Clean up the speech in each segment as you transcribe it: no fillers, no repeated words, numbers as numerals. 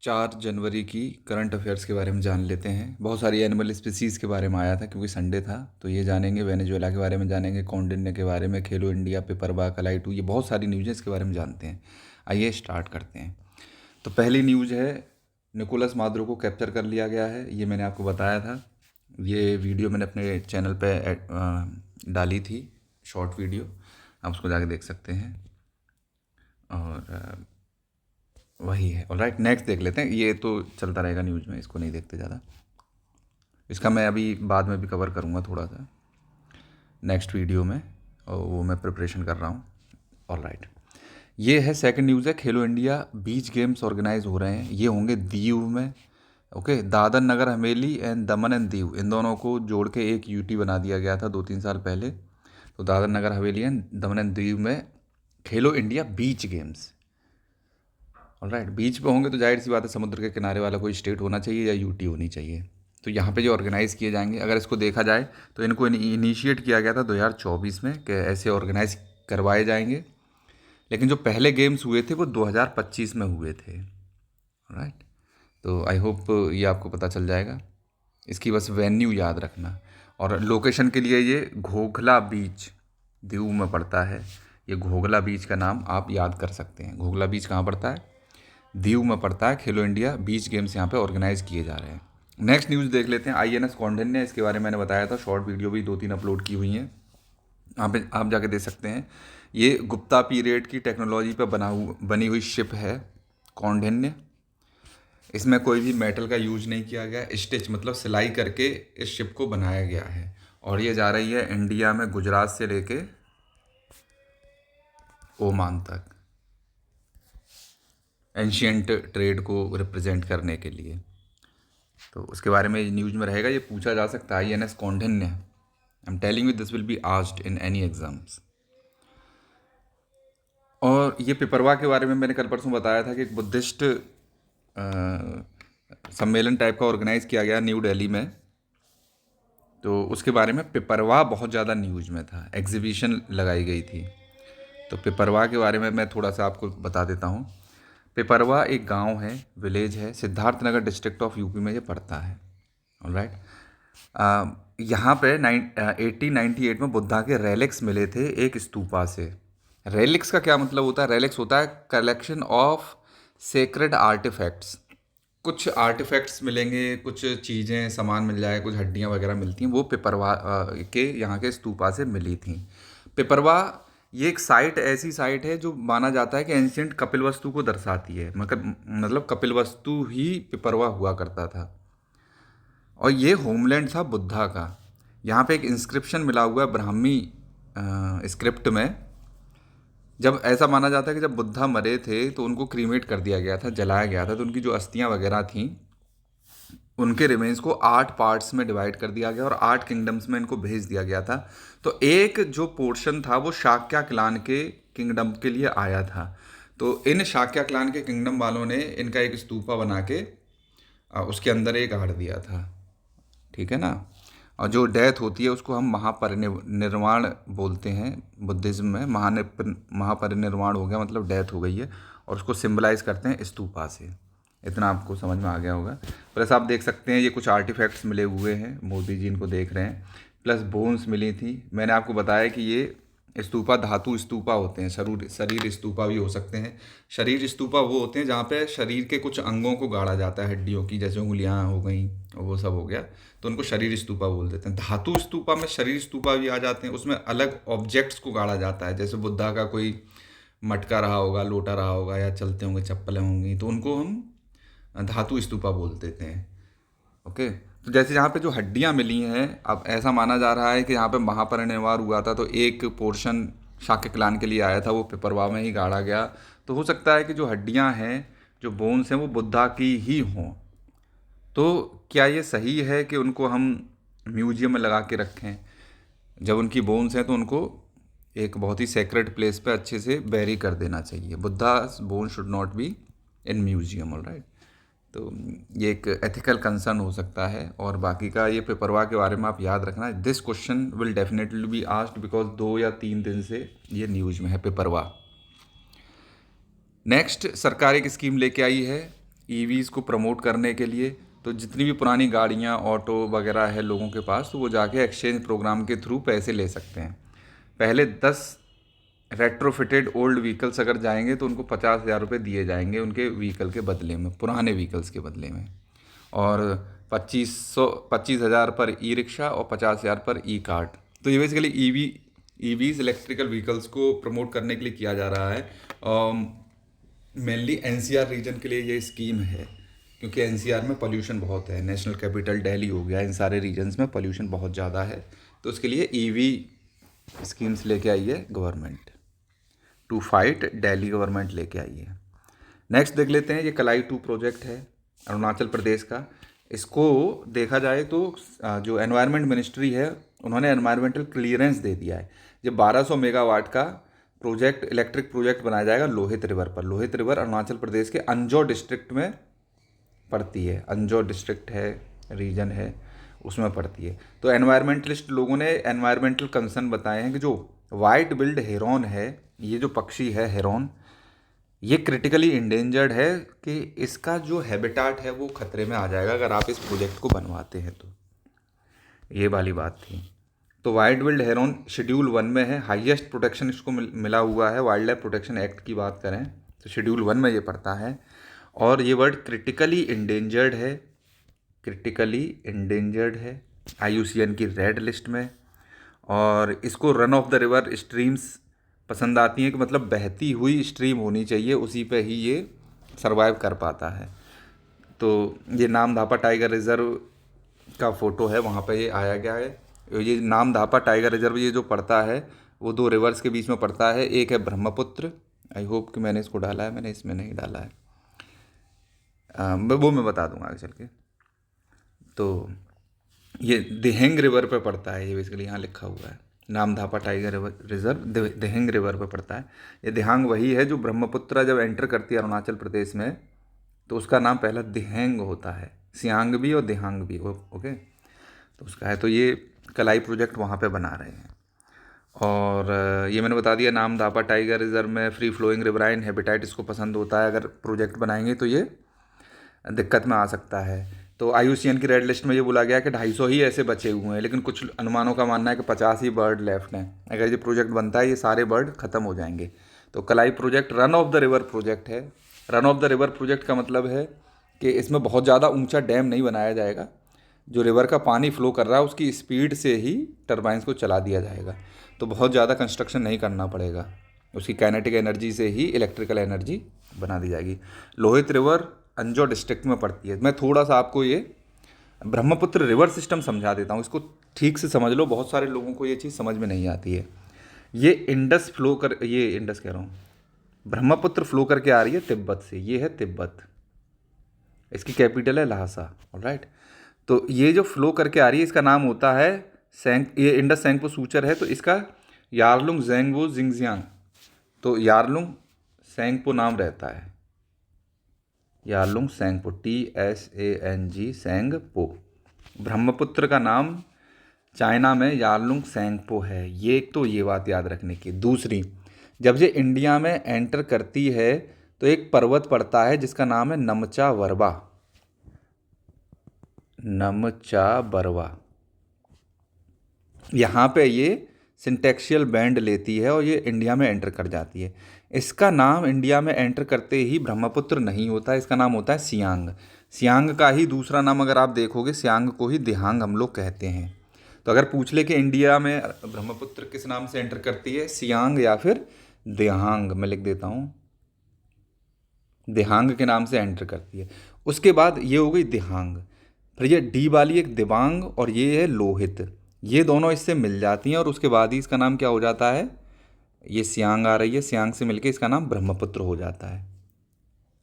4 जनवरी की current affairs के बारे में जान लेते हैं। बहुत सारी एनिमल स्पीसीज़ के बारे में आया था क्योंकि संडे था, तो ये जानेंगे। वेनेजुएला के बारे में जानेंगे, कौंडिन्य के बारे में, खेलो इंडिया, पिपरवा, कलाइटू, ये बहुत सारी न्यूज़ है, इसके बारे में जानते हैं। आइए स्टार्ट करते हैं। तो पहली न्यूज़ है, निकोलस मादुरो को कैप्चर कर लिया गया है। ये मैंने आपको बताया था। ये वीडियो मैंने अपने चैनल पे डाली थी, शॉर्ट वीडियो, आप उसको जाके देख सकते हैं। और वही है। ऑलराइट, नेक्स्ट देख लेते हैं। ये तो चलता रहेगा न्यूज़ में, इसको नहीं देखते ज़्यादा। इसका मैं अभी बाद में भी कवर करूँगा थोड़ा सा नेक्स्ट वीडियो में, और वो मैं प्रिपरेशन कर रहा हूँ। ऑलराइट, ये है सेकंड न्यूज़ है। खेलो इंडिया बीच गेम्स ऑर्गेनाइज हो रहे हैं। ये होंगे दीव में। Okay, Dadar Nagar Haveli and Daman and Diu, इन दोनों को जोड़ के एक यूटी बना दिया गया था 2-3 साल पहले। तो Dadar Nagar Haveli and Daman and Diu में खेलो इंडिया बीच गेम्स। ऑलराइट, बीच पे होंगे तो जाहिर सी बात है समुद्र के किनारे वाला कोई स्टेट होना चाहिए या यूटी होनी चाहिए। तो यहाँ पे जो ऑर्गेनाइज़ किए जाएंगे, अगर इसको देखा जाए तो इनको इनिशिएट किया गया था 2024 में कि ऐसे ऑर्गेनाइज करवाए जाएंगे। लेकिन जो पहले गेम्स हुए थे वो 2025 में हुए थे। राइट, तो आई होप ये आपको पता चल जाएगा। इसकी बस वेन्यू याद रखना। और लोकेशन के लिए ये घोघला बीच दीव में पड़ता है। ये घोघला बीच का नाम आप याद कर सकते हैं। घोघला बीच कहाँ पड़ता है? दीव में पड़ता है। खेलो इंडिया बीच गेम्स यहाँ पे ऑर्गेनाइज किए जा रहे हैं। नेक्स्ट न्यूज़ देख लेते हैं। आईएनएस कौंडिन्य, इसके बारे में मैंने बताया था, शॉर्ट वीडियो भी 2-3 अपलोड की हुई हैं, आप जाके देख सकते हैं। ये गुप्ता पीरियड की टेक्नोलॉजी पर बनी हुई शिप है कौंडिन्य। इसमें कोई भी मेटल का यूज नहीं किया गया। स्टिच मतलब सिलाई करके इस शिप को बनाया गया है। और ये जा रही है इंडिया में गुजरात से लेके ओमान तक, एंशियंट ट्रेड को रिप्रेजेंट करने के लिए। तो उसके बारे में न्यूज़ में रहेगा, ये पूछा जा सकता है। INS Kaundinya, I am telling you this will be asked in any exams. और ये पिपरवा के बारे में मैंने कल परसों बताया था कि एक बुद्धिस्ट सम्मेलन टाइप का ऑर्गेनाइज किया गया न्यू दिल्ली में। तो उसके बारे में पिपरवा बहुत ज़्यादा न्यूज़ में था, एग्जीबिशन लगाई गई थी। तो पिपरवा के बारे में मैं थोड़ा सा आपको बता देता हूँ। पिपरवा एक गांव है, विलेज है, सिद्धार्थनगर डिस्ट्रिक्ट ऑफ यूपी में ये पड़ता है। ऑलराइट, यहाँ पे 1898 में बुद्धा के रेलिक्स मिले थे एक स्तूपा से। रेलिक्स का क्या मतलब होता है? रेलिक्स होता है कलेक्शन ऑफ सेक्रेड आर्टिफैक्ट्स। कुछ आर्टिफैक्ट्स मिलेंगे, कुछ चीज़ें, सामान मिल जाए, कुछ हड्डियाँ वगैरह मिलती हैं, वो पिपरवा के यहाँ के स्तूपा से मिली थी। पिपरवा ये एक साइट, ऐसी साइट है जो माना जाता है कि एंशियंट कपिलवस्तु को दर्शाती है। मतलब कपिलवस्तु ही पिपरवा हुआ करता था। और ये होमलैंड था बुद्धा का। यहाँ पे एक इंस्क्रिप्शन मिला हुआ है ब्राह्मी स्क्रिप्ट में। जब ऐसा माना जाता है कि जब बुद्धा मरे थे तो उनको क्रीमेट कर दिया गया था, जलाया गया था, तो उनकी जो अस्थियां वगैरह थीं, उनके रिमेन्स को 8 पार्ट्स में डिवाइड कर दिया गया और 8 किंगडम्स में इनको भेज दिया गया था। तो एक जो पोर्शन था वो शाक्या क्लान के किंगडम के लिए आया था। तो इन शाक्या क्लान के किंगडम वालों ने इनका एक स्तूपा बना के उसके अंदर एक गाड़ दिया था। ठीक है ना? और जो डेथ होती है उसको हम महापरिनिर्वाण बोलते हैं बुद्धिज़्म में। महापरिनिर्वाण हो गया मतलब डेथ हो गई है, और उसको सिंबलाइज करते हैं स्तूपा से। इतना आपको समझ में आ गया होगा। प्लस आप देख सकते हैं ये कुछ आर्टिफैक्ट्स मिले हुए हैं, मोदी जी इनको देख रहे हैं। प्लस बोन्स मिली थी। मैंने आपको बताया कि ये स्तूपा धातु स्तूपा होते हैं, शरीर स्तूपा भी हो सकते हैं। शरीर स्तूपा वो होते हैं जहाँ पे शरीर के कुछ अंगों को गाड़ा जाता है, हड्डियों की, जैसे उंगलियाँ हो गई, वो सब हो गया, तो उनको शरीर स्तूपा बोल देते हैं। धातु स्तूपा में शरीर स्तूपा भी आ जाते हैं, उसमें अलग ऑब्जेक्ट्स को गाड़ा जाता है। जैसे बुद्धा का कोई मटका रहा होगा, लोटा रहा होगा, या चलते होंगे, चप्पलें होंगी, तो उनको हम धातु स्तूपा बोल देते हैं। ओके, तो जैसे यहाँ पे जो हड्डियाँ मिली हैं, अब ऐसा माना जा रहा है कि यहाँ पे महापरिनिर्वाण हुआ था तो एक पोर्शन शाक्य क्लान के लिए आया था, वो पिपरवा में ही गाड़ा गया। तो हो सकता है कि जो हड्डियाँ हैं, जो बोन्स हैं, वो बुद्धा की ही हों। तो क्या ये सही है कि उनको हम म्यूजियम में लगा के रखें? जब उनकी बोन्स हैं तो उनको एक बहुत ही सेक्रेट प्लेस पे अच्छे से बैरी कर देना चाहिए। Buddha bone should not be in museum. Alright, तो ये एक एथिकल कंसर्न हो सकता है। और बाकी का ये पेपरवा के बारे में आप याद रखना, this question will definitely be asked because 2 या 3 दिन से ये न्यूज़ में है पेपरवा। नेक्स्ट, सरकार एक स्कीम लेके आई है ईवीज़ को प्रमोट करने के लिए, तो जितनी भी पुरानी गाड़ियाँ ऑटो वगैरह है लोगों के पास, तो वो जाके एक्सचेंज प्रोग्राम के थ्रू पैसे ले सकते हैं। पहले 10 रेट्रोफिटेड ओल्ड व्हीकल्स अगर जाएंगे तो उनको 50,000 रुपये दिए जाएंगे उनके व्हीकल के बदले में, पुराने व्हीकल्स के बदले में। और 25,000 पर ई रिक्शा और 50,000 पर ई कार्ट। तो ये बेसिकली ईवीज इलेक्ट्रिकल व्हीकल्स को प्रमोट करने के लिए किया जा रहा है। मेनली एनसीआर रीजन के लिए ये स्कीम है, क्योंकि एनसीआर में पोल्यूशन बहुत है। नेशनल कैपिटल दिल्ली हो गया, इन सारे रीजन्स में पोल्यूशन बहुत ज़्यादा है। तो उसके लिए ईवी स्कीम्स लेके आई है government, to fight Delhi government लेके आई है। नेक्स्ट देख लेते हैं, ये कलाई 2 प्रोजेक्ट है अरुणाचल प्रदेश का। इसको देखा जाए तो जो एनवायरनमेंट मिनिस्ट्री है उन्होंने एनवायरमेंटल क्लियरेंस दे दिया है। ये 1200 मेगावाट का प्रोजेक्ट, इलेक्ट्रिक प्रोजेक्ट बनाया जाएगा लोहित रिवर पर। लोहित रिवर अरुणाचल प्रदेश के अंजो डिस्ट्रिक्ट में पड़ती है। अंजो डिस्ट्रिक्ट है, रीजन है, उसमें पड़ती है। तो एनवायरमेंटलिस्ट लोगों ने एनवायरमेंटल कंसर्न बताए हैं कि जो वाइट बिल्ड हेरॉन है, ये जो पक्षी है हेरॉन, ये क्रिटिकली इंडेंजर्ड है, कि इसका जो हैबिटाट है वो खतरे में आ जाएगा अगर आप इस प्रोजेक्ट को बनवाते हैं तो। ये वाली बात थी। तो वाइट बिल्ड हेरॉन शेड्यूल 1 में है, हाईएस्ट प्रोटेक्शन इसको मिला हुआ है। वाइल्ड लाइफ प्रोटेक्शन एक्ट की बात करें तो शेड्यूल 1 में ये पड़ता है। और ये वर्ड क्रिटिकली इंडेंजर्ड है, क्रिटिकली इंडेंजर्ड है IUCN की रेड लिस्ट में। और इसको run of the river streams पसंद आती हैं, कि मतलब बहती हुई स्ट्रीम होनी चाहिए, उसी पे ही ये सरवाइव कर पाता है। तो ये नामधापा टाइगर रिजर्व का फ़ोटो है, वहाँ पे ये आया गया है। ये नामधापा टाइगर रिजर्व ये जो पड़ता है वो 2 रिवर्स के बीच में पड़ता है। एक है ब्रह्मपुत्र, आई होप कि मैंने इसको डाला है, मैंने इसमें नहीं डाला है, वो मैं बता दूंगा आगे चल के। तो ये दिहेंग रिवर पे पड़ता है, ये बेसिकली यहाँ लिखा हुआ है नामधापा टाइगर रिजर्व दिहेंग रिवर पे पड़ता है। ये दिहांग वही है जो ब्रह्मपुत्र जब एंटर करती है अरुणाचल प्रदेश में, तो उसका नाम पहला दिहेंग होता है, सियांग भी और दिहांग भी, ओके। तो उसका है, तो ये कलाई प्रोजेक्ट वहाँ पे बना रहे हैं। और ये मैंने बता दिया, नामधापा टाइगर रिजर्व में फ्री फ्लोइंग रिवराइन हैबिटेट इसको पसंद होता है। अगर प्रोजेक्ट बनाएंगे तो ये दिक्कत में आ सकता है। तो IUCN की रेड लिस्ट में ये बोला गया कि 250 ही ऐसे बचे हुए हैं, लेकिन कुछ अनुमानों का मानना है कि 50 ही बर्ड लेफ्ट हैं। अगर ये प्रोजेक्ट बनता है ये सारे बर्ड ख़त्म हो जाएंगे। तो Kalai project run of the river project है। Run of the river project का मतलब है कि इसमें बहुत ज़्यादा ऊंचा डैम नहीं बनाया जाएगा, जो रिवर का पानी फ्लो कर रहा है उसकी स्पीड से ही टरबाइंस को चला दिया जाएगा। तो बहुत ज़्यादा कंस्ट्रक्शन नहीं करना पड़ेगा, उसकी काइनेटिक एनर्जी से ही इलेक्ट्रिकल एनर्जी बना दी जाएगी। लोहित रिवर अंजो डिस्ट्रिक्ट में पड़ती है। मैं थोड़ा सा आपको ये ब्रह्मपुत्र रिवर सिस्टम समझा देता हूँ, इसको ठीक से समझ लो, बहुत सारे लोगों को ये चीज़ समझ में नहीं आती है। ये इंडस फ्लो कर, ये इंडस कह रहा हूँ, ब्रह्मपुत्र फ्लो करके आ रही है तिब्बत से, ये है तिब्बत, इसकी कैपिटल है लहासा, ऑलराइट। तो ये जो फ्लो करके आ रही है इसका नाम होता है ये इंडस सैंगपो सूचर है, तो इसका यारलुंग ज़ेंगबो जिंगजियांग, तो यारलुंग सैंगपो नाम रहता है, यारलुंग सैंगपो, TSANG सैंगपो। ब्रह्मपुत्र का नाम चाइना में यारलुंग सैंगपो है। ये तो ये बात याद रखने की। दूसरी, जब ये इंडिया में एंटर करती है तो एक पर्वत पड़ता है जिसका नाम है नमचा बरवा, नमचा बरवा। यहाँ पे ये सिंटेक्शियल बैंड लेती है और ये इंडिया में एंटर कर जाती है। इसका नाम इंडिया में एंटर करते ही ब्रह्मपुत्र नहीं होता, इसका नाम होता है सियांग। सियांग का ही दूसरा नाम अगर आप देखोगे, सियांग को ही दिहांग हम लोग कहते हैं। तो अगर पूछ ले कि इंडिया में ब्रह्मपुत्र किस नाम से एंटर करती है, सियांग या फिर दिहांग, मैं लिख देता हूँ, दिहांग के नाम से एंटर करती है। उसके बाद ये हो गई दिहांग, फिर ये डी वाली एक दिबांग, और ये है लोहित, ये दोनों इससे मिल जाती हैं और उसके बाद ही इसका नाम क्या हो जाता है, ये सियांग आ रही है, सियांग से मिलके इसका नाम ब्रह्मपुत्र हो जाता है।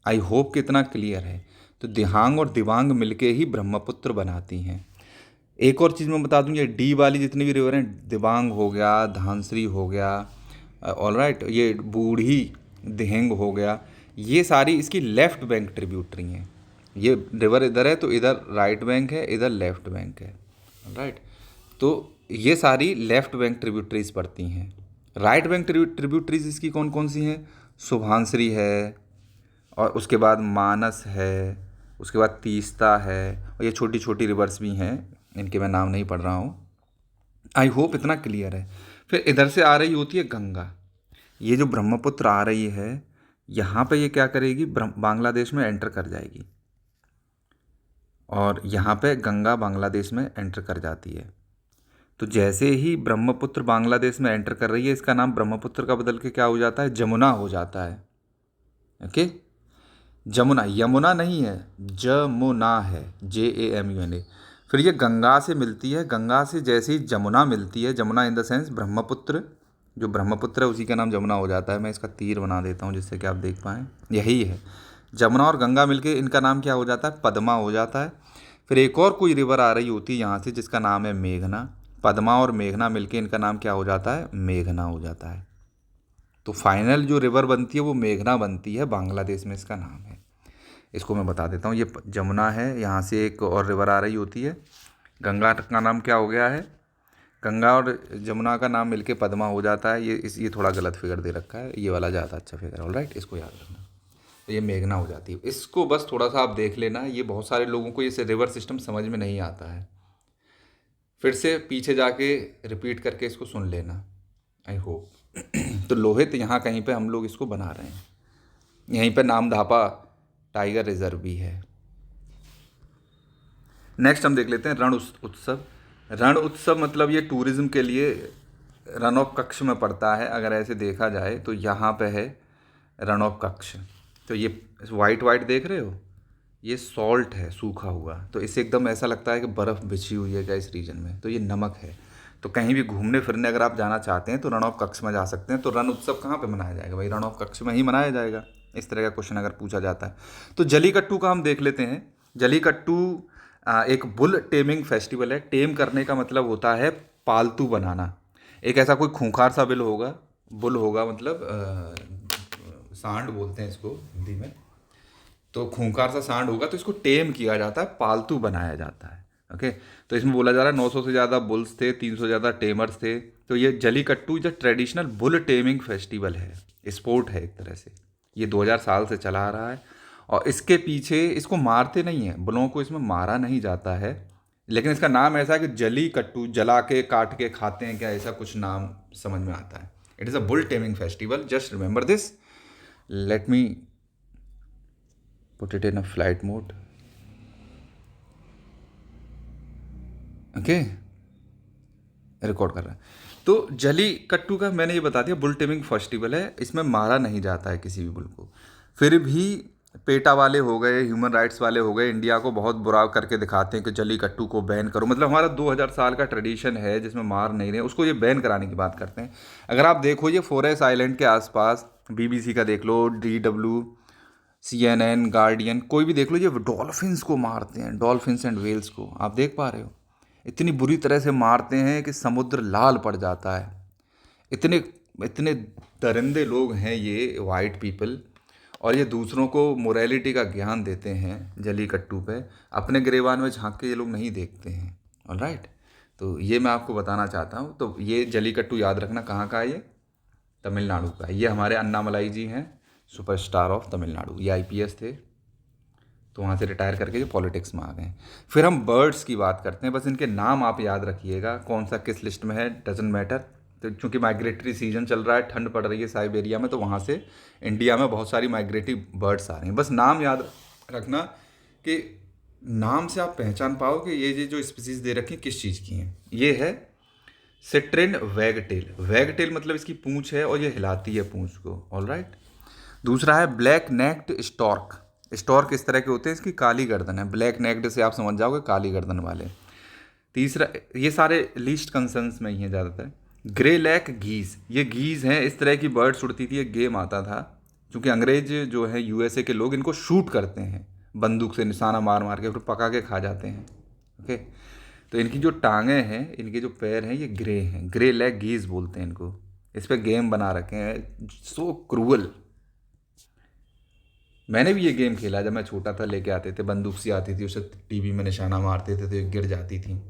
आई होप कि इतना क्लियर है। तो दिहांग और दिबांग मिलके ही ब्रह्मपुत्र बनाती हैं। एक और चीज़ मैं बता दूं, ये डी वाली जितनी भी रिवर हैं, दिबांग हो गया, धांसरी हो गया, ऑलराइट, ये बूढ़ी दिहेंग हो गया, ये सारी इसकी लेफ्ट बैंक ट्रिब्यूटरी हैं। ये रिवर इधर है तो इधर राइट बैंक है, इधर लेफ्ट बैंक है, राइट। तो ये सारी लेफ्ट बैंक ट्रिब्यूटरीज पड़ती हैं। राइट बैंक ट्रिब्यूटरीज इसकी कौन कौन सी हैं, सुभानश्री है, और उसके बाद मानस है, उसके बाद तीस्ता है, और ये छोटी छोटी रिवर्स भी हैं, इनके मैं नाम नहीं पढ़ रहा हूँ। आई होप इतना क्लियर है। फिर इधर से आ रही होती है गंगा। ये जो ब्रह्मपुत्र आ रही है, यहाँ पे ये क्या करेगी, बांग्लादेश में एंटर कर जाएगी, और यहाँ पे गंगा बांग्लादेश में एंटर कर जाती है। तो जैसे ही ब्रह्मपुत्र बांग्लादेश में एंटर कर रही है, इसका नाम ब्रह्मपुत्र का बदल के क्या हो जाता है, जमुना हो जाता है। ओके, जमुना, यमुना नहीं है, जमुना है, JAMUNA। फिर ये गंगा से मिलती है, गंगा से जैसे ही जमुना मिलती है, Jamuna in the sense Brahmaputra, जो ब्रह्मपुत्र है उसी का नाम जमुना हो जाता है। मैं इसका तीर बना देता हूँ जिससे कि आप देख पाएँ, यही है। जमुना और गंगा मिलके इनका नाम क्या हो जाता है, पद्मा हो जाता है। फिर एक और कोई रिवर आ रही होती है यहाँ से जिसका नाम है मेघना। पद्मा और मेघना मिलके इनका नाम क्या हो जाता है, मेघना हो जाता है। तो फाइनल जो रिवर बनती है वो मेघना बनती है, बांग्लादेश में इसका नाम है। इसको मैं बता देता हूँ, ये जमुना है, यहाँ से एक और रिवर आ रही होती है, गंगा का नाम क्या हो गया है, गंगा और जमुना का नाम मिलके पद्मा हो जाता है। ये थोड़ा गलत फिगर दे रखा है, ये वाला ज़्यादा अच्छा फिगर है। ऑलराइट, इसको याद रखना। तो ये मेघना हो जाती है। इसको बस थोड़ा सा आप देख लेना, ये बहुत सारे लोगों को ये रिवर सिस्टम समझ में नहीं आता है। फिर से पीछे जाके रिपीट करके इसको सुन लेना, आई होप। तो लोहित यहाँ कहीं पे हम लोग इसको बना रहे हैं, यहीं पे नामधापा टाइगर रिजर्व भी है। नेक्स्ट हम देख लेते हैं रण उत्सव। रण उत्सव मतलब ये टूरिज्म के लिए रन ऑफ कक्ष में पड़ता है। अगर ऐसे देखा जाए तो यहाँ पे है रन ऑफ कक्ष। तो ये वाइट वाइट देख रहे हो, ये सॉल्ट है, सूखा हुआ। तो इससे एकदम ऐसा लगता है कि बर्फ़ बिछी हुई है क्या इस रीजन में। तो ये नमक है। तो कहीं भी घूमने फिरने अगर आप जाना चाहते हैं तो रण ऑफ कक्ष में जा सकते हैं। तो रण उत्सव कहाँ पे मनाया जाएगा भाई, रण ऑफ कक्ष में ही मनाया जाएगा। इस तरह का क्वेश्चन अगर पूछा जाता है तो जलीकट्टू का हम देख लेते हैं। जलीकट्टू एक बुल टेमिंग फेस्टिवल है। टेम करने का मतलब होता है पालतू बनाना। एक ऐसा कोई खूंखार सा बुल होगा, मतलब सांड बोलते हैं इसको हिंदी में। तो खूंखार सा सांड होगा, तो इसको टेम किया जाता है, पालतू बनाया जाता है। ओके, तो इसमें बोला जा रहा है 900 से ज़्यादा बुल्स थे, 300 से ज़्यादा टेमर्स थे। तो ये जलीकट्टू जो ट्रेडिशनल बुल टेमिंग फेस्टिवल है, स्पोर्ट है एक तरह से। ये 2000 साल से चला आ रहा है। और इसके पीछे इसको मारते नहीं हैं, बुलों को इसमें मारा नहीं जाता है, लेकिन इसका नाम ऐसा है कि जलीकट्टू, जला के काट के खाते हैं क्या, ऐसा कुछ नाम समझ में आता है। It is a bull taming festival, just remember this. Let me put it in a flight mode. Okay, record कर रहा है। तो जलीकट्टू का मैंने ये बता दिया, बुल टेमिंग फेस्टिवल है। इसमें मारा नहीं जाता है किसी भी बुल को। फिर भी पेटा वाले हो गए, ह्यूमन राइट्स वाले हो गए, इंडिया को बहुत बुरा करके दिखाते हैं कि जलीकट्टू को बैन करो। मतलब हमारा 2000 साल का ट्रेडिशन है जिसमें मार नहीं रहे, उसको ये बैन कराने की बात करते हैं। अगर आप देखो ये फॉरेस्ट आइलैंड के आसपास, BBC का देख लो, DW, CNN, गार्डियन, कोई भी देख लो, ये डॉल्फिन्स को मारते हैं, डॉल्फिन्स एंड वेल्स को। आप देख पा रहे हो, इतनी बुरी तरह से मारते हैं कि समुद्र लाल पड़ जाता है। इतने इतने दरिंदे लोग हैं ये वाइट पीपल, और ये दूसरों को मोरालिटी का ज्ञान देते हैं जलीकट्टू पे। अपने गिरेबान में झांक के ये लोग नहीं देखते हैं। ऑलराइट, तो ये मैं आपको बताना चाहता हूँ। तो ये जलीकट्टू याद रखना कहाँ का है, ये तमिलनाडु का है। ये हमारे अन्नामलाई जी हैं, सुपरस्टार ऑफ तमिलनाडु। ये IPS थे, तो वहाँ से रिटायर करके जो पॉलिटिक्स में आ गए। फिर हम बर्ड्स की बात करते हैं, बस इनके नाम आप याद रखिएगा, कौन सा किस लिस्ट में है डजेंट मैटर। तो चूँकि माइग्रेटरी सीजन चल रहा है, ठंड पड़ रही है साइबेरिया में, तो वहाँ से इंडिया में बहुत सारी माइग्रेटरी बर्ड्स आ रही हैं। बस नाम याद रखना कि नाम से आप पहचान पाओ कि ये जो स्पीसीज़ दे रखी हैं किस चीज़ की हैं। ये है सिट्रिन वैगटेल। वैगटेल मतलब इसकी पूँछ है और ये हिलाती है पूँछ को। ऑलराइट, दूसरा है ब्लैक नेक्ड स्टॉर्क। स्टॉर्क इस तरह के होते हैं, इसकी काली गर्दन है। ब्लैक नेक्ड से आप समझ जाओगे काली गर्दन वाले। तीसरा, ये सारे लीस्ट कंसर्न्स में ही हैं ज़्यादातर। ग्रे लैक गीज़, ये गीज़ हैं, इस तरह की बर्ड्स उड़ती थी। एक गेम आता था, क्योंकि अंग्रेज जो है USA के लोग इनको शूट करते हैं बंदूक से, निशाना मार मार के, फिर पका के खा जाते हैं। ओके, तो इनकी जो टांगें हैं, इनके जो पैर हैं, ये ग्रे हैं। ग्रे लैक गीज़ बोलते हैं इनको। इस पर गेम बना रखे हैं, सो क्रूअल। मैंने भी ये गेम खेला जब मैं छोटा था। लेके आते थे, बंदूक सी आती थी, उसे TV में निशाना मारते थे तो ये गिर जाती थी।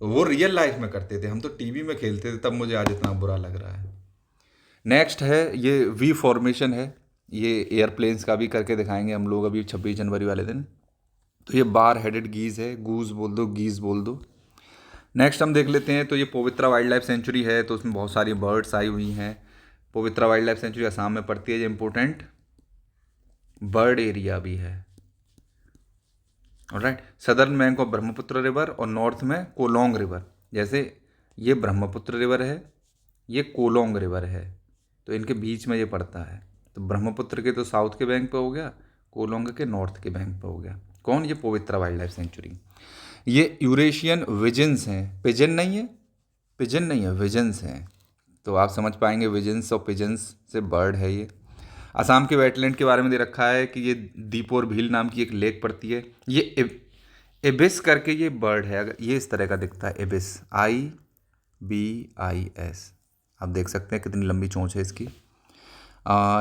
वो रियल लाइफ में करते थे, हम तो TV में खेलते थे, तब मुझे आज इतना बुरा लग रहा है। नेक्स्ट है ये V फॉर्मेशन है। ये एयरप्लेन्स का भी करके दिखाएंगे हम लोग अभी 26 जनवरी वाले दिन। तो ये बार हेडेड गीज़ है, गूज बोल दो, गीज़ बोल दो। नेक्स्ट हम देख लेते हैं, तो ये पवित्रा वाइल्ड लाइफ सेंचुरी है, तो उसमें बहुत सारी बर्ड्स आई हुई हैं। पवित्रा वाइल्ड लाइफ सेंचुरी असम में पड़ती है, ये इंपॉर्टेंट बर्ड एरिया भी है। Alright, southern bank of Brahmaputra river और नॉर्थ में कोलोंग रिवर। जैसे ये ब्रह्मपुत्र रिवर है, ये कोलोंग रिवर है, तो इनके बीच में ये पड़ता है। तो ब्रह्मपुत्र के तो साउथ के बैंक पे हो गया, कोलोंग के नॉर्थ के बैंक पे हो गया। कौन? ये पवित्रा वाइल्ड लाइफ सेंचुरी। ये यूरेशियन विजन्स हैं, पिजन नहीं है, पिजन नहीं है, विजन्स हैं। तो आप समझ पाएंगे विजन्स और पिजन्स से बर्ड है ये। असम के वेटलैंड के बारे में दे रखा है कि ये दीपोर भील नाम की एक लेक पड़ती है। ये एबिस करके ये बर्ड है, अगर ये इस तरह का दिखता है, एबिस, IBIS। आप देख सकते हैं कितनी लंबी चोंच है इसकी।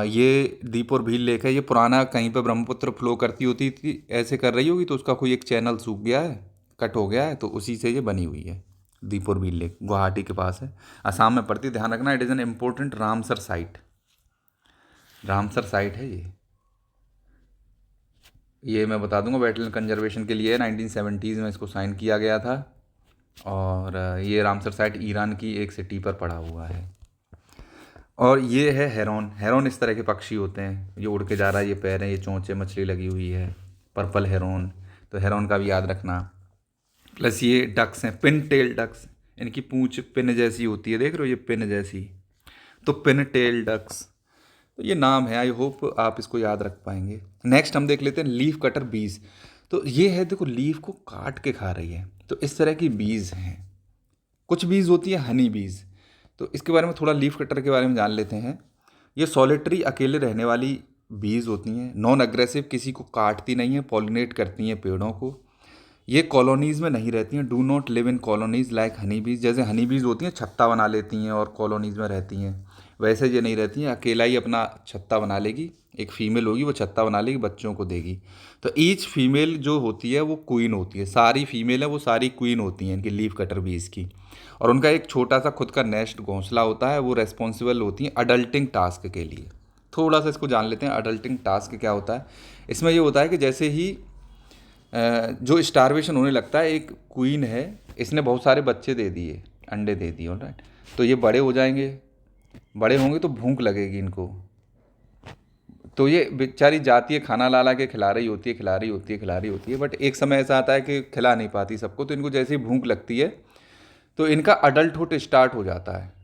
ये दीपोर भील लेक है, ये पुराना कहीं पे ब्रह्मपुत्र फ्लो करती होती थी, ऐसे कर रही होगी तो उसका कोई एक चैनल सूख गया है, कट हो गया है, तो उसी से ये बनी हुई है। दीपोर भील लेक गुवाहाटी के पास है, असम में पड़ती है, ध्यान रखना। It is an important Ramsar site, Ramsar site है ये मैं बता दूंगा वेटलैंड कंजर्वेशन के लिए 1970s में इसको साइन किया गया था। और ये रामसर साइट ईरान की एक सिटी पर पड़ा हुआ है। और ये है हेरॉन। हेरॉन इस तरह के पक्षी होते हैं, ये उड़ के जा रहा है, ये पैर है, ये चोंच है, मछली लगी हुई है, पर्पल हेरॉन। तो हेरॉन का भी याद रखना। प्लस ये डक्स हैं, पिन टेल डक्स, इनकी पूंछ पिन जैसी होती है, देख रहे हो, ये पिन जैसी, तो पिन टेल डक्स। तो ये नाम है, आई होप आप इसको याद रख पाएंगे। नेक्स्ट हम देख लेते हैं लीफ कटर बीज। तो ये है, देखो लीफ को काट के खा रही है, तो इस तरह की बीज हैं। कुछ बीज होती है हनी बीज, तो इसके बारे में थोड़ा लीफ कटर के बारे में जान लेते हैं। ये सॉलिटरी अकेले रहने वाली बीज होती हैं, नॉन अग्रेसिव, किसी को काटती नहीं है, पॉलिनेट करती हैं पेड़ों को। ये कॉलोनीज़ में नहीं रहती हैं, do not live in colonies like Honey बीज। जैसे हनी बीज होती हैं छत्ता बना लेती हैं और कॉलोनीज़ में रहती हैं, वैसे ये नहीं रहती हैं, अकेला ही अपना छत्ता बना लेगी। एक फीमेल होगी, वो छत्ता बना लेगी, बच्चों को देगी। तो ईच फीमेल जो होती है वो क्वीन होती है, सारी फीमेल है वो सारी क्वीन होती हैं इनकी लीफ कटर बीज की। और उनका एक छोटा सा खुद का नेस्ट घोंसला होता है, वो रेस्पॉन्सिबल होती हैं अडल्टिंग टास्क के लिए। थोड़ा सा इसको जान लेते हैं, अडल्टिंग टास्क क्या होता है। इसमें ये होता है कि जैसे ही जो स्टारवेशन होने लगता है, एक क्वीन है, इसने बहुत सारे बच्चे दे दिए, अंडे दे दिए, ऑलराइट, तो ये बड़े हो जाएंगे, बड़े होंगे तो भूख लगेगी इनको, तो ये बेचारी जाती है, खाना ला ला के खिला रही होती है, खिला रही होती है, खिला रही होती है, बट एक समय ऐसा आता है कि खिला नहीं पाती सबको, तो इनको जैसे ही भूख लगती है तो इनका अडल्टहुड स्टार्ट हो जाता है,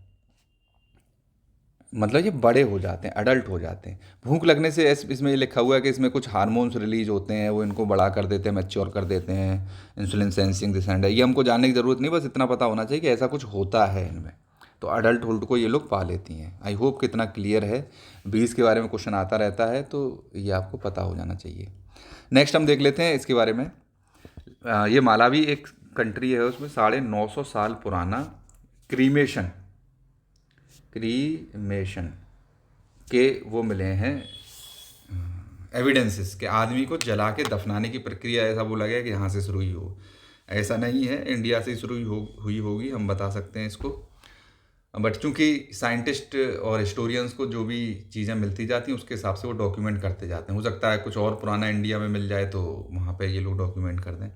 मतलब ये बड़े हो जाते हैं, अडल्ट हो जाते हैं। भूख लगने से इसमें ये लिखा हुआ है कि इसमें कुछ हार्मोन्स रिलीज होते हैं, वो इनको बड़ा कर देते हैं, मैच्योर कर देते हैं, इंसुलिन सेंसिंग दिस एंड, ये हमको जानने की ज़रूरत नहीं, बस इतना पता होना चाहिए कि ऐसा कुछ होता है इनमें। तो अडल्ट हुड को ये लोग पा लेती हैं। आई होप कितना क्लियर है, बीज के बारे में क्वेश्चन आता रहता है, तो ये आपको पता हो जाना चाहिए। नेक्स्ट हम देख लेते हैं इसके बारे में। ये मालावी एक कंट्री है, उसमें 950 साल पुराना क्रीमेशन के वो मिले हैं एविडेंसेस के, आदमी को जला के दफनाने की प्रक्रिया ऐसा बोला गया कि यहाँ से शुरू ही हो। ऐसा नहीं है, इंडिया से शुरू हुई होगी, हम बता सकते हैं इसको, बट चूंकि साइंटिस्ट और हिस्टोरियंस को जो भी चीज़ें मिलती जाती हैं उसके हिसाब से वो डॉक्यूमेंट करते जाते हैं। हो सकता है कुछ और पुराना इंडिया में मिल जाए तो वहाँ पे ये लोग डॉक्यूमेंट कर दें।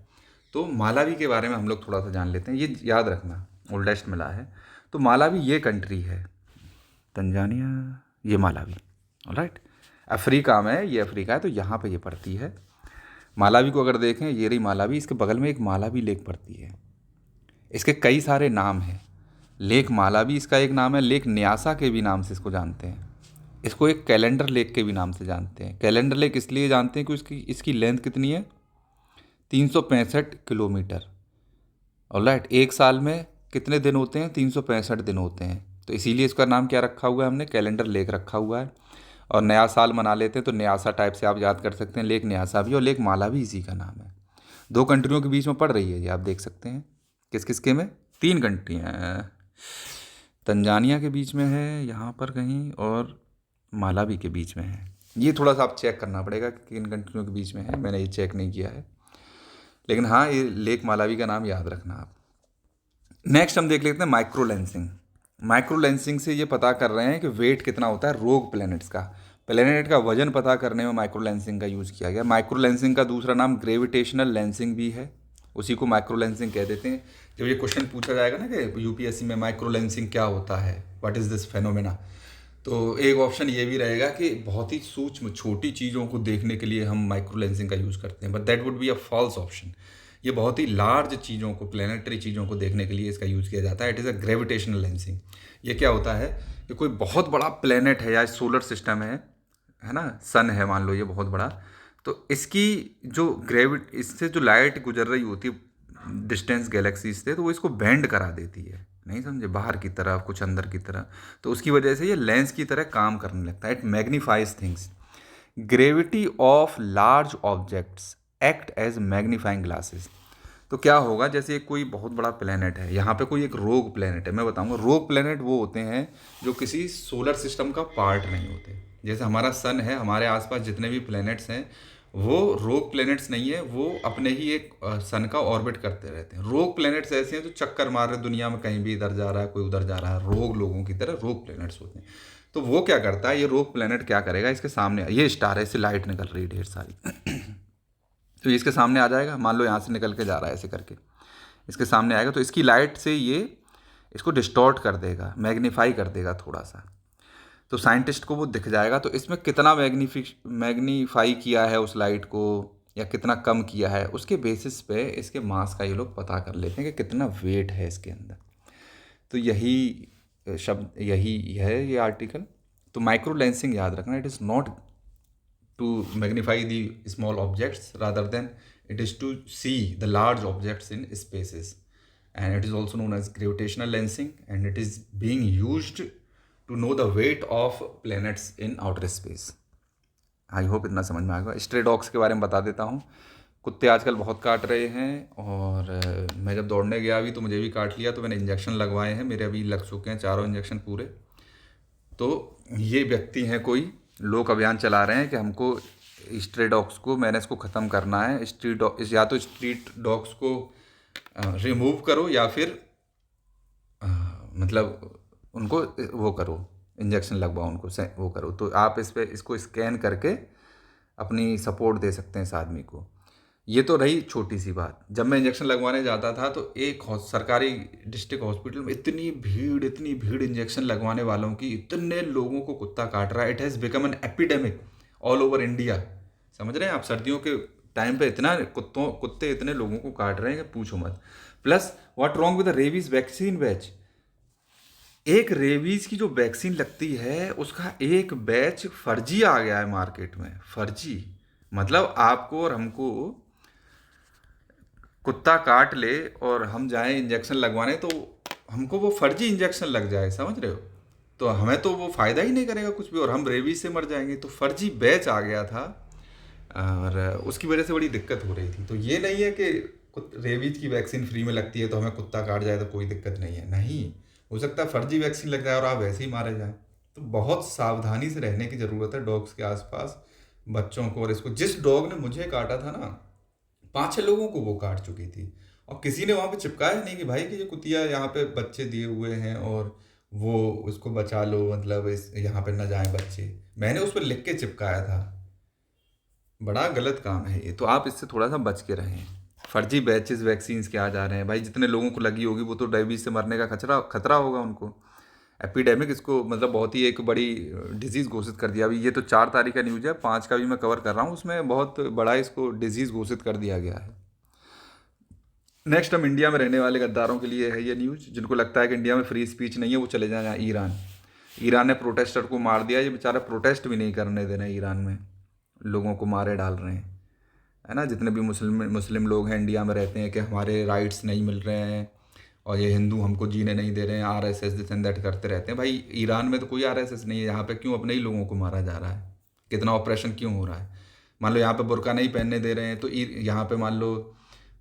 तो मालावी के बारे में हम लोग थोड़ा सा जान लेते हैं, ये याद रखना, ओल्डेस्ट मिला है। तो मालावी ये कंट्री है, तंजानिया, ये मालावी, ऑलराइट, अफ्रीका में, ये अफ्रीका है, तो यहाँ पे ये पड़ती है। मालावी को अगर देखें, ये रही मालावी, इसके बगल में एक मालावी लेक पड़ती है। इसके कई सारे नाम हैं, लेक मालावी इसका एक नाम है, लेक न्यासा के भी नाम से इसको जानते हैं, इसको एक कैलेंडर लेक के भी नाम से जानते हैं। कैलेंडर लेक इसलिए जानते हैं कि इसकी लेंथ कितनी है, 365 किलोमीटर, ऑलराइट। एक साल में कितने दिन होते हैं, 365 दिन होते हैं, तो इसीलिए इसका नाम क्या रखा हुआ है हमने, कैलेंडर लेक रखा हुआ है। और नया साल मना लेते हैं तो न्यासा टाइप से आप याद कर सकते हैं, लेक न्यासा भी और लेक माला भी इसी का नाम है। दो कंट्रियों के बीच में पड़ रही है ये, आप देख सकते हैं। किस किस के में, 3 कंट्रियाँ हैं, तंजानिया के बीच में है यहाँ पर कहीं, और मालावी के बीच में है। ये थोड़ा सा आप चेक करना पड़ेगा कि किन कंट्रियों के बीच में है, मैंने ये चेक नहीं किया है, लेकिन हाँ ये लेक मालावी का नाम याद रखना आप। नेक्स्ट हम देख लेते हैं माइक्रो लेंसिंग। माइक्रो लेंसिंग से ये पता कर रहे हैं कि वेट कितना होता है रोग प्लैनेट्स का। प्लेनेट का वजन पता करने में माइक्रो लेंसिंग का यूज़ किया गया। माइक्रो लेंसिंग का दूसरा नाम ग्रेविटेशनल लेंसिंग भी है, उसी को माइक्रो लेंसिंग कह देते हैं। जब ये क्वेश्चन पूछा जाएगा ना कि यूपीएससी में माइक्रो लेंसिंग क्या होता है, व्हाट इज़ दिस फेनोमेना, तो एक ऑप्शन ये भी रहेगा कि बहुत ही सूक्ष्म छोटी चीज़ों को देखने के लिए हम माइक्रो लेंसिंग का यूज़ करते हैं, but that would be a false option. ये बहुत ही लार्ज चीज़ों को, प्लेनेटरी चीज़ों को देखने के लिए इसका यूज़ किया जाता है। It is a gravitational lensing. ये क्या होता है कि कोई बहुत बड़ा प्लेनेट है या सोलर सिस्टम है ना, सन है मान लो ये बहुत बड़ा, तो इसकी जो इससे जो लाइट गुजर रही होती है डिस्टेंस गैलेक्सीज से, तो वो इसको बेंड करा देती है, नहीं समझे, बाहर की तरफ कुछ अंदर की तरह। तो उसकी वजह से ये लेंस की तरह काम करने लगता है। It magnifies things. Gravity of large objects act as magnifying glasses. तो क्या होगा, जैसे एक कोई बहुत बड़ा प्लेनेट है, यहाँ पे कोई एक रोग प्लेनेट है। मैं बताऊंगा, रोग प्लेनेट वो होते हैं जो किसी सोलर सिस्टम का पार्ट नहीं होते। जैसे हमारा सन है, हमारे आसपास जितने भी प्लैनेट्स हैं वो रोग प्लैनेट्स नहीं है, वो अपने ही एक सन का ऑर्बिट करते रहते हैं। रोग प्लैनेट्स ऐसे हैं जो चक्कर मार रहे दुनिया में, कहीं भी इधर जा रहा है कोई उधर जा रहा है, रोग लोगों की तरह रोग प्लैनेट्स होते हैं। तो वो क्या करता है, ये रोग प्लैनेट क्या करेगा, इसके सामने ये स्टार है, इससे लाइट निकल रही है ढेर सारी तो ये इसके सामने आ जाएगा, मान लो यहाँ से निकल के जा रहा है ऐसे करके, इसके सामने आएगा, तो इसकी लाइट से ये इसको डिस्टॉर्ट कर देगा, मैग्नीफाई कर देगा थोड़ा सा। तो साइंटिस्ट को वो दिख जाएगा, तो इसमें कितना मैग्नीफाई किया है उस लाइट को या कितना कम किया है, उसके बेसिस पे इसके मास का ये लोग पता कर लेते हैं कि कितना वेट है इसके अंदर। तो यही शब्द, यही है ये आर्टिकल। तो माइक्रो लेंसिंग याद रखना, it is not to magnify the small objects, rather than it is to see the large objects in spaces, and it is also known as gravitational lensing, and it is being used to know the weight of planets in outer space. I hope इतना समझ में आ गया। Stray dogs के बारे में बता देता हूँ। कुत्ते आजकल बहुत काट रहे हैं, और मैं जब दौड़ने गया अभी तो मुझे भी काट लिया, तो मैंने इंजेक्शन लगवाए हैं, मेरे अभी लग चुके हैं 4 इंजेक्शन पूरे। तो ये व्यक्ति हैं, कोई लोग अभियान चला रहे हैं कि हमको स्ट्रे डॉग्स को, मैंने इसको ख़त्म करना है। स्ट्रीट डॉग, या तो स्ट्रीट डॉग्स को रिमूव करो या फिर मतलब उनको वो करो, इंजेक्शन लगवाओ उनको, वो करो। तो आप इस पर इसको स्कैन करके अपनी सपोर्ट दे सकते हैं इस आदमी को। ये तो रही छोटी सी बात। जब मैं इंजेक्शन लगवाने जाता था तो एक सरकारी डिस्ट्रिक्ट हॉस्पिटल में इतनी भीड़ इंजेक्शन लगवाने वालों की, इतने लोगों को कुत्ता काट रहा है। It has become an epidemic all over India. समझ रहे हैं आप, सर्दियों के टाइम पे इतना कुत्ते इतने लोगों को काट रहे हैं कि पूछो मत। Plus what wrong with the rabies vaccine batch. एक रेबीज की जो वैक्सीन लगती है उसका एक बैच फर्जी आ गया है मार्केट में। फर्जी मतलब आपको और हमको कुत्ता काट ले और हम जाएं इंजेक्शन लगवाने, तो हमको वो फर्जी इंजेक्शन लग जाए, समझ रहे हो, तो हमें तो वो फ़ायदा ही नहीं करेगा कुछ भी, और हम रेबीज से मर जाएंगे। तो फर्जी बैच आ गया था, और उसकी वजह से बड़ी दिक्कत हो रही थी। तो ये नहीं है कि रेबीज की वैक्सीन फ्री में लगती है तो हमें कुत्ता काट जाए तो कोई दिक्कत नहीं है, नहीं, हो सकता है फर्जी वैक्सीन लग जाए और आप वैसे ही मारे जाएं। तो बहुत सावधानी से रहने की ज़रूरत है डॉग्स के आसपास, बच्चों को। और इसको, जिस डॉग ने मुझे काटा था ना, 5-6 लोगों को वो काट चुकी थी, और किसी ने वहाँ पे चिपकाया नहीं कि भाई कि ये कुतिया यहाँ पे बच्चे दिए हुए हैं और वो उसको बचा लो, मतलब इस यहाँ पे न जाएं बच्चे। मैंने उस पर लिख के चिपकाया था। बड़ा गलत काम है ये, तो आप इससे थोड़ा सा बच के रहें। फर्जी बैचेस वैक्सीन्स के आ जा रहे हैं भाई, जितने लोगों को लगी होगी वो तो रेबीज से मरने का खतरा होगा उनको। एपिडेमिक इसको मतलब बहुत ही एक बड़ी डिजीज़ घोषित कर दिया। अभी ये तो 4 तारीख का न्यूज़ है, 5 का भी मैं कवर कर रहा हूँ, उसमें बहुत बड़ा इसको डिजीज़ घोषित कर दिया गया है। नेक्स्ट, हम इंडिया में रहने वाले गद्दारों के लिए है ये न्यूज़। जिनको लगता है कि इंडिया में फ्री स्पीच नहीं है, वो चले जाएँ ईरान। ईरान ने प्रोटेस्टर को मार दिया। ये बेचारा प्रोटेस्ट भी नहीं करने दे रहे हैं ईरान में, लोगों को मारे डाल रहे हैं, है ना। जितने भी मुस्लिम लोग हैं इंडिया में रहते हैं कि हमारे राइट्स नहीं मिल रहे हैं और ये हिंदू हमको जीने नहीं दे रहे हैं, आरएसएस दिस एंड दैट करते रहते हैं। भाई ईरान में तो कोई आरएसएस नहीं है, यहाँ पे क्यों अपने ही लोगों को मारा जा रहा है, कितना ऑपरेशन क्यों हो रहा है। मान लो यहाँ पे बुर्का नहीं पहनने दे रहे हैं, तो यहाँ पे मान लो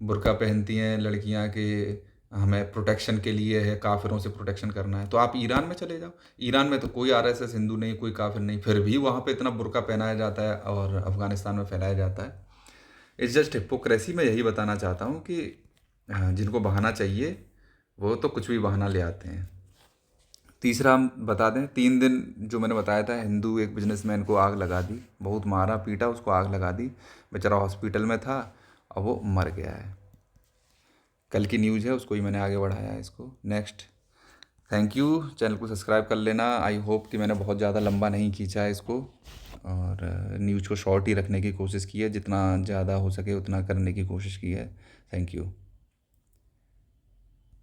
बुर्का पहनती हैं लड़कियाँ कि हमें प्रोटेक्शन के लिए है, काफिरों से प्रोटेक्शन करना है, तो आप ईरान में चले जाओ। ईरान में तो कोई आरएसएस हिंदू नहीं, कोई काफिर नहीं, फिर भी वहाँ पे इतना बुर्का पहनाया जाता है और अफगानिस्तान में फैलाया जाता है। It's just hypocrisy. मैं यही बताना चाहता हूँ कि जिनको बहाना चाहिए वो तो कुछ भी बहाना ले आते हैं। तीसरा हम बता दें, 3 दिन जो मैंने बताया था, हिंदू एक बिजनेसमैन को आग लगा दी, बहुत मारा पीटा, उसको आग लगा दी, बेचारा हॉस्पिटल में था, अब वो मर गया है। कल की न्यूज़ है, उसको ही मैंने आगे बढ़ाया है इसको। नेक्स्ट, थैंक यू, चैनल को सब्सक्राइब कर लेना। आई होप कि मैंने बहुत ज़्यादा लंबा नहीं खींचा है इसको, और न्यूज़ को शॉर्ट ही रखने की कोशिश की है, जितना ज़्यादा हो सके उतना करने की कोशिश की है। Thank you.